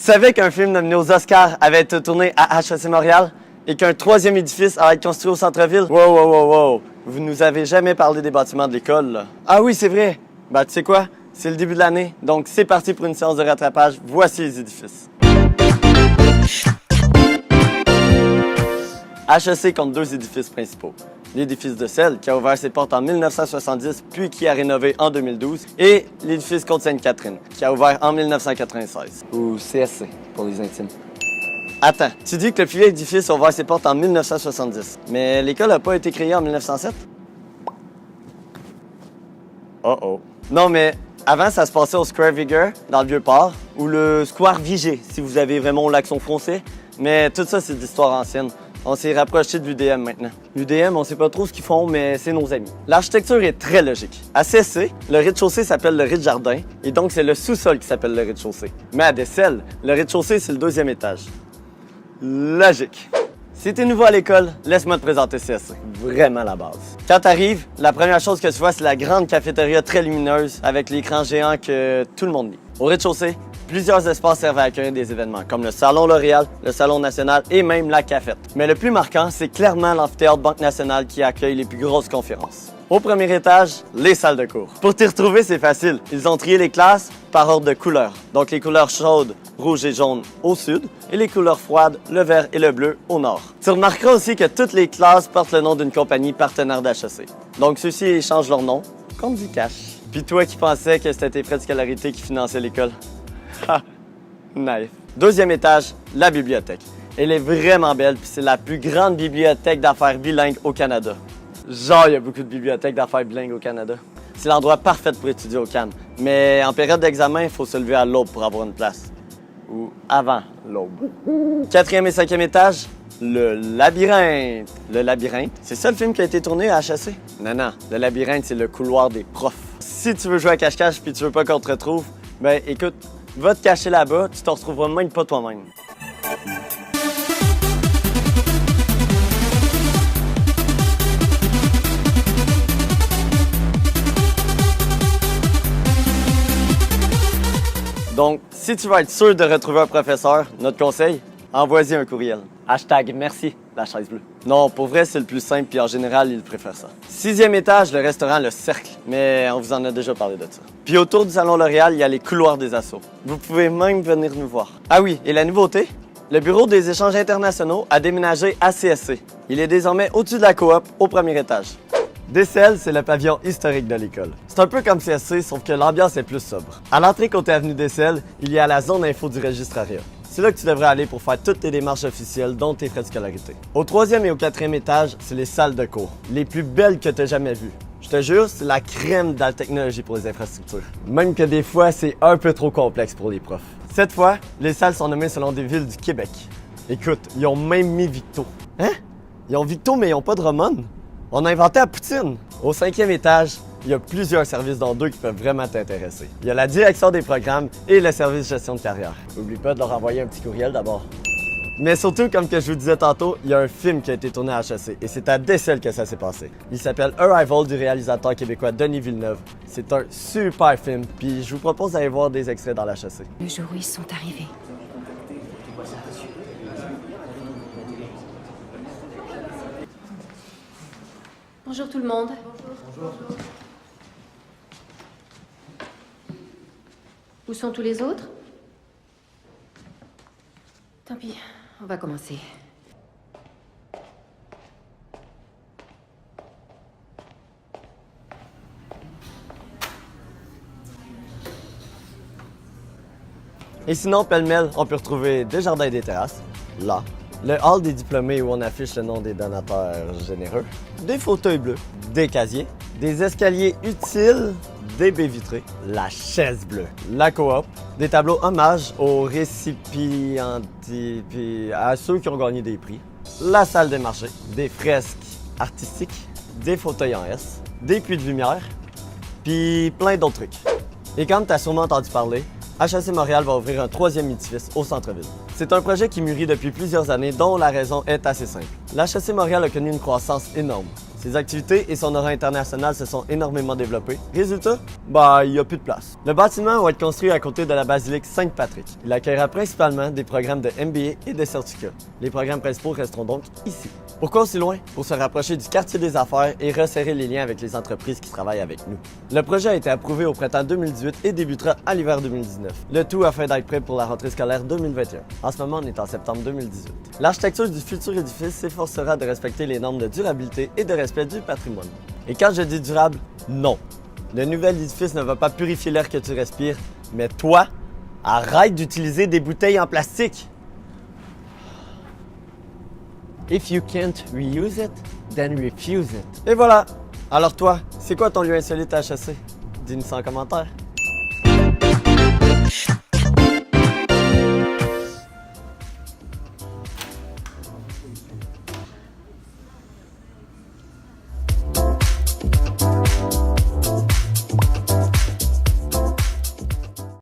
Tu savais qu'un film nominé aux Oscars avait été tourné à HEC Montréal et qu'un troisième édifice allait être construit au centre-ville? Wow! Vous nous avez jamais parlé des bâtiments de l'école, là. Ah oui, c'est vrai. Ben, tu sais quoi? C'est le début de l'année, donc c'est parti pour une séance de rattrapage. Voici les édifices. HEC compte deux édifices principaux. L'édifice de Selle, qui a ouvert ses portes en 1970 puis qui a rénové en 2012, et l'édifice Côte-Sainte-Catherine, qui a ouvert en 1996. Ou CSC, pour les intimes. Attends, tu dis que le plus vieux édifice a ouvert ses portes en 1970, mais l'école n'a pas été créée en 1907? Oh. Non, mais avant, ça se passait au Square Vigor, dans le Vieux-Port, ou le Square Vigée, si vous avez vraiment l'accent français. Mais tout ça, c'est de l'histoire ancienne. On s'est rapproché de l'UDM maintenant. L'UDM, on sait pas trop ce qu'ils font, mais c'est nos amis. L'architecture est très logique. À CSC, le rez-de-chaussée s'appelle le rez-de-jardin, et donc c'est le sous-sol qui s'appelle le rez-de-chaussée. Mais à Desselles, le rez-de-chaussée, c'est le deuxième étage. Logique. Si t'es nouveau à l'école, laisse-moi te présenter CSC. Vraiment la base. Quand t'arrives, la première chose que tu vois, c'est la grande cafétéria très lumineuse avec l'écran géant que tout le monde lit. Au rez-de-chaussée, plusieurs espaces servent à accueillir des événements, comme le Salon L'Oréal, le Salon National et même la Cafette. Mais le plus marquant, c'est clairement l'amphithéâtre Banque Nationale qui accueille les plus grosses conférences. Au premier étage, les salles de cours. Pour t'y retrouver, c'est facile. Ils ont trié les classes par ordre de couleurs. Donc les couleurs chaudes, rouge et jaune au sud, et les couleurs froides, le vert et le bleu au nord. Tu remarqueras aussi que toutes les classes portent le nom d'une compagnie partenaire d'HEC. Donc ceux-ci échangent leur nom contre du cash. Puis toi qui pensais que c'était tes frais de scolarité qui finançaient l'école. Ha! Nice. Deuxième étage, la bibliothèque. Elle est vraiment belle, puis c'est la plus grande bibliothèque d'affaires bilingues au Canada. Genre, il y a beaucoup de bibliothèques d'affaires bilingues au Canada. C'est l'endroit parfait pour étudier au Cannes. Mais en période d'examen, il faut se lever à l'aube pour avoir une place. Ou avant l'aube. Quatrième et cinquième étage, le labyrinthe. Le labyrinthe, c'est ça le film qui a été tourné à HEC? Non, le labyrinthe, c'est le couloir des profs. Si tu veux jouer à cache-cache puis tu veux pas qu'on te retrouve, ben écoute, va te cacher là-bas, tu te retrouveras même pas toi-même. Donc, si tu veux être sûr de retrouver un professeur, notre conseil, envoie-y un courriel. #merci, la chaise bleue. Non, pour vrai, c'est le plus simple, puis en général, ils préfèrent ça. Sixième étage, le restaurant Le Cercle, mais on vous en a déjà parlé de ça. Puis autour du Salon L'Oréal, il y a les couloirs des assos. Vous pouvez même venir nous voir. Ah oui, et la nouveauté? Le Bureau des échanges internationaux a déménagé à CSC. Il est désormais au-dessus de la coop, au premier étage. Desselles, c'est le pavillon historique de l'école. C'est un peu comme CSC, sauf que l'ambiance est plus sobre. À l'entrée côté avenue Desselles, il y a la zone info du registrariat. C'est là que tu devrais aller pour faire toutes tes démarches officielles, dont tes frais de scolarité. Au troisième et au quatrième étage, c'est les salles de cours. Les plus belles que tu aies jamais vues. Je te jure, c'est la crème de la technologie pour les infrastructures. Même que des fois, c'est un peu trop complexe pour les profs. Cette fois, les salles sont nommées selon des villes du Québec. Écoute, ils ont même mis Victo. Hein? Ils ont Victo, mais ils n'ont pas de Romane? On a inventé la poutine. Au cinquième étage, il y a plusieurs services dans deux qui peuvent vraiment t'intéresser. Il y a la direction des programmes et le service gestion de carrière. N'oublie pas de leur envoyer un petit courriel d'abord. Mais surtout, comme que je vous disais tantôt, il y a un film qui a été tourné à HEC et c'est à Desselles que ça s'est passé. Il s'appelle Arrival du réalisateur québécois Denis Villeneuve. C'est un super film, puis je vous propose d'aller voir des extraits dans l'HEC. Le jour où ils sont arrivés. Bonjour tout le monde. Bonjour. Où sont tous les autres? Tant pis, on va commencer. Et sinon, pêle-mêle, on peut retrouver des jardins et des terrasses, là. Le hall des diplômés où on affiche le nom des donateurs généreux, des fauteuils bleus, des casiers, des escaliers utiles, des baies vitrées, la chaise bleue, la coop, des tableaux hommages aux récipiendaires, à ceux qui ont gagné des prix, la salle des marchés, des fresques artistiques, des fauteuils en S, des puits de lumière, puis plein d'autres trucs. Et comme tu as sûrement entendu parler, HEC Montréal va ouvrir un troisième édifice au centre-ville. C'est un projet qui mûrit depuis plusieurs années, dont la raison est assez simple. L'HEC Montréal a connu une croissance énorme. Ses activités et son aura internationale se sont énormément développées. Résultat, il n'y a plus de place. Le bâtiment va être construit à côté de la basilique Saint-Patrick. Il accueillera principalement des programmes de MBA et de certificats. Les programmes principaux resteront donc ici. Pourquoi aussi loin? Pour se rapprocher du quartier des affaires et resserrer les liens avec les entreprises qui travaillent avec nous. Le projet a été approuvé au printemps 2018 et débutera à l'hiver 2019. Le tout afin d'être prêt pour la rentrée scolaire 2021. En ce moment, on est en septembre 2018. L'architecture du futur édifice s'efforcera de respecter les normes de durabilité et de respect du patrimoine. Et quand je dis durable, non. Le nouvel édifice ne va pas purifier l'air que tu respires, mais toi, arrête d'utiliser des bouteilles en plastique. If you can't reuse it, then refuse it. Et voilà. Alors toi, c'est quoi ton lieu insolite à HEC? Dis-nous ça en commentaire.